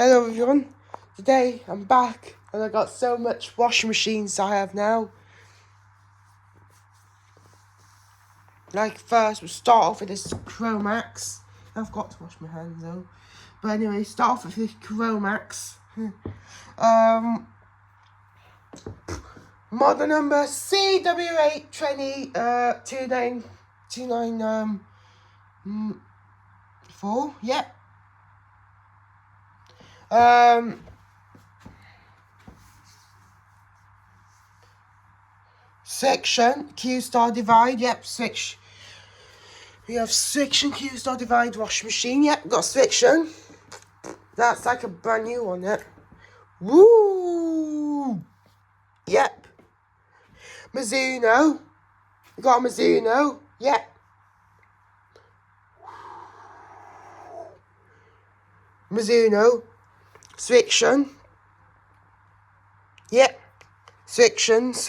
Hello everyone, today I'm back and I got so much washing machines I have now. Like first we'll start off with this Chromax. I've got to wash my hands though. But anyway, start off with this Chromax. Model number CW820 2994, yep. Section Q-Star Divide, yep, switch. We have Section Q-Star Divide washing machine, yep, got Section. That's like a brand new one, yep. Woo! Yep. Mizuno. We got a Mizuno, yep. Mizuno. Section. Yep. Section. It's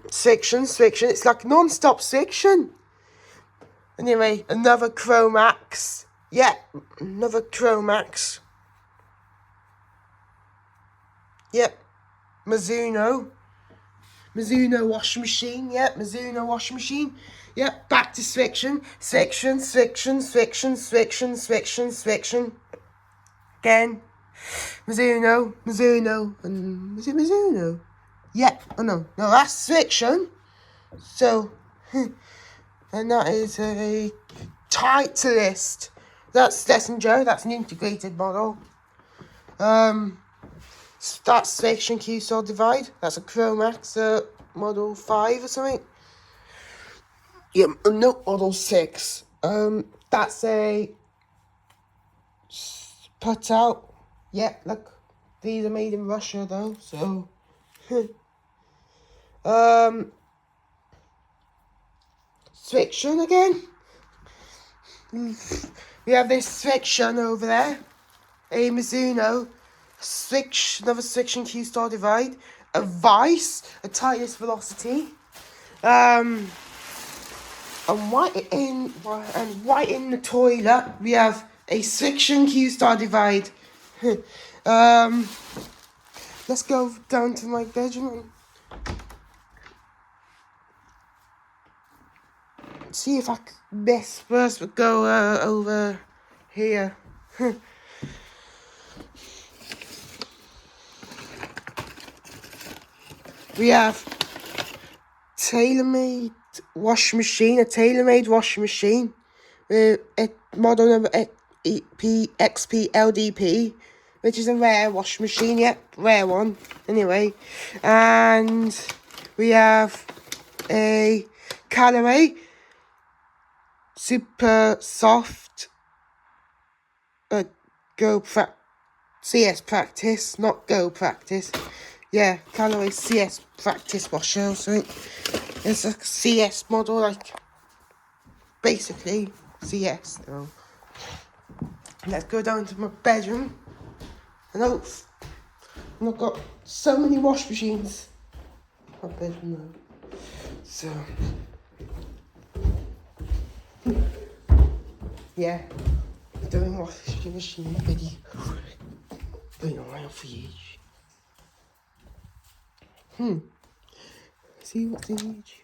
section. It's like non-stop section. Anyway, another Chromax. Yeah, another Chromax. Yep. Mizuno washing machine. Yep, Mizuno washing machine. Yep, back to section. Again. Mizuno, and is it Mizuno? Yeah, oh no, that's section. So, and that is a Titleist. That's Schlesinger, that's an integrated model. That's Section Q-Star Divide. That's a Chromax Model 5 or something. Yeah, no, Model 6. That's a put out. Yeah, look, these are made in Russia though, so. Section again. We have this section over there. A Mizuno. Another Section Q-Star Divide. A Vice. A Titleist Velocity. And right in the toilet we have a Section Q-Star Divide. Let's go down to my bedroom and see if I can best first go over here. We have tailor-made washing machine, a tailor-made washing machine with a model number XP-LDP, which is a rare washing machine, yep, rare one, anyway. And we have a Callaway Super Soft CS Practice, not Go Practice. Yeah, Callaway CS Practice washer or something. It's a CS model, like, basically CS though. Let's go down to my bedroom. And I've got so many wash machines. My bedroom though. So, yeah, doing washing machine video. Been around for years. See what's in YouTube.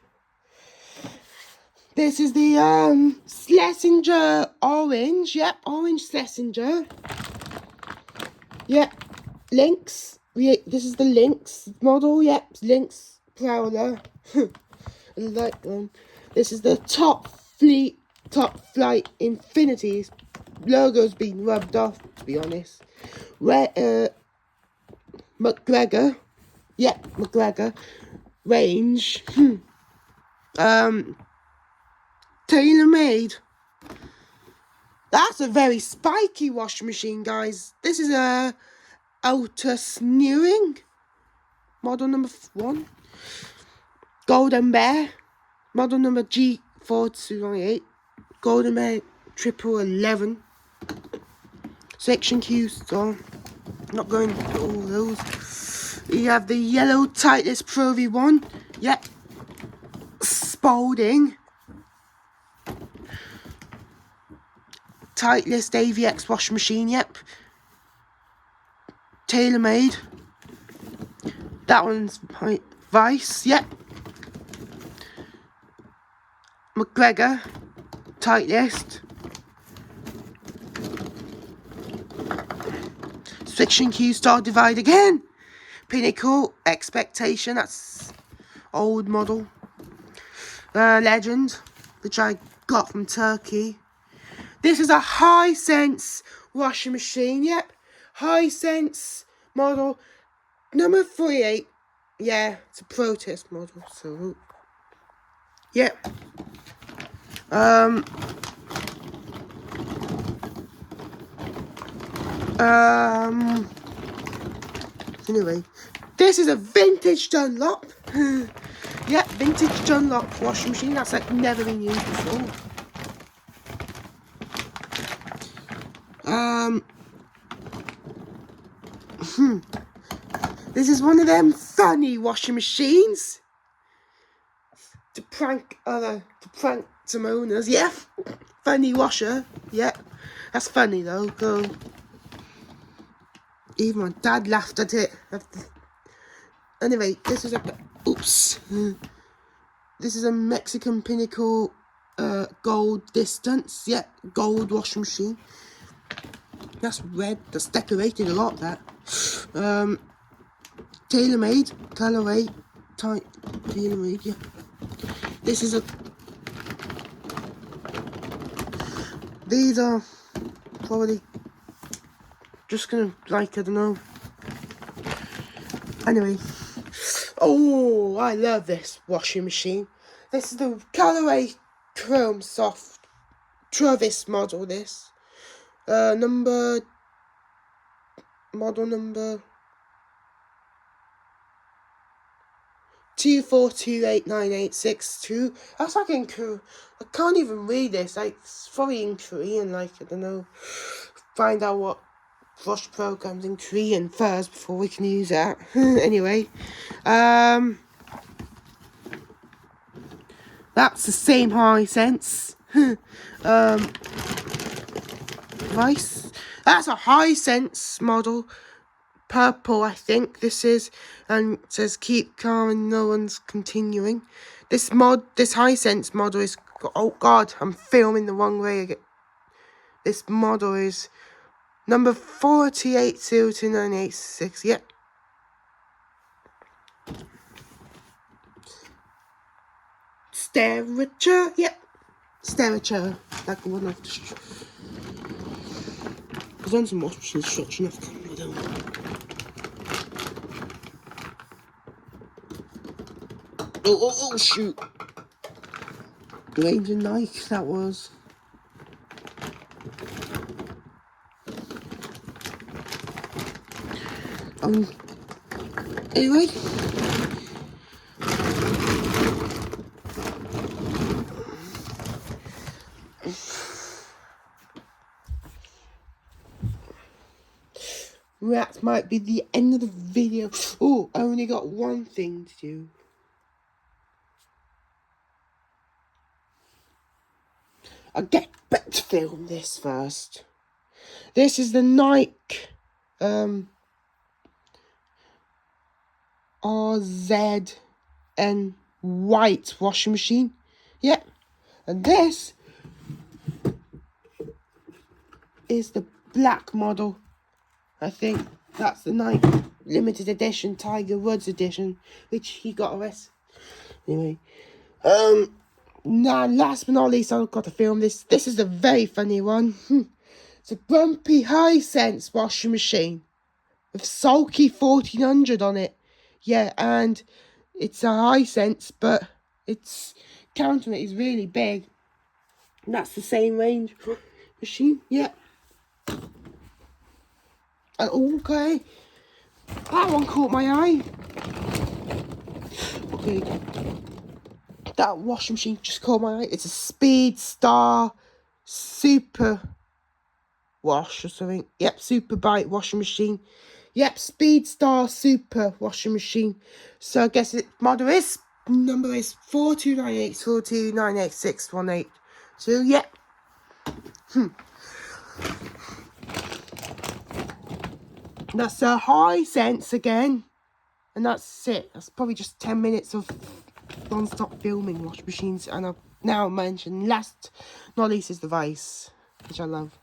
This is the Schlesinger orange. Yep, orange Schlesinger. Yep, Lynx. This is the Lynx model. Yep, Lynx Prowler. I like them. This is the Top Flight Infinities. Logo's been rubbed off, to be honest. McGregor. Yep, McGregor. Range. Tailor-made. That's a very spiky washing machine, guys. This is a Otis Newing, model number 1. Golden Bear, model number G4298. Golden Bear 1111. Section Q-Star. Not going to all those. We have the yellow Titleist Pro V1. Yep. Spalding. Titleist AVX washing machine, yep. TaylorMade. That one's Vice, yep. McGregor, Titleist. Friction Q Star Divide again. Pinnacle, Expectation, that's old model. Legend, which I got from Turkey. This is a Hisense washing machine, yep. Hisense model number 38. Yeah, it's a protest model, so yep. Anyway, this is a vintage Dunlop. Yeah, vintage Dunlop washing machine. That's like never been used before. This is one of them funny washing machines to prank some owners. Yeah, funny washer. Yeah, that's funny though. Go. Even my dad laughed at it. Anyway, this is a This is a Mexican Pinnacle gold distance. Yeah, gold washing machine. That's red. That's decorated a lot. That. TaylorMade, colorway, type, TaylorMade. Yeah. This is a. These are probably just gonna I don't know. Anyway. Oh, I love this washing machine. This is the colorway Chrome Soft Travis model. This model number 2428986. That's like in Korean. I can't even read this. Like it's probably in Korean. Like I don't know. Find out what wash programs in Korean first before we can use that. Anyway, that's the same Hisense. Vice. That's a Hisense model. Purple, I think this is, and it says keep calm and no one's continuing. This Hisense model is, oh god, I'm filming the wrong way again. This model is number 4802986, yep. Sterature, yep. Sterature, like the one off the street. I've done some washing instruction, I've come down. Oh, shoot. Granger Nike, that was. Anyway. That might be the end of the video. Oh, I only got one thing to do. I'll get back to film this first. This is the Nike RZN white washing machine. Yep. And this is the black model. I think that's the Nike limited edition, Tiger Woods edition, which he got arrested. Anyway, now last but not least, I've got to film this. This is a very funny one. It's a Grumpy Hisense washing machine with Sulky 1400 on it. Yeah, and it's a Hisense, but its counter is really big. And that's the same range machine. Yeah. Okay, that one caught my eye. Okay, that washing machine just caught my eye. It's a Speedstar Super Wash or something. Yep, Super Bite washing machine. Yep, Speedstar Super washing machine. So I guess its number is 42984298618. So yep. That's a Hisense again. And that's it. That's probably just 10 minutes of non-stop filming washing machines. And I've now mentioned, last not least, is the Vice, which I love.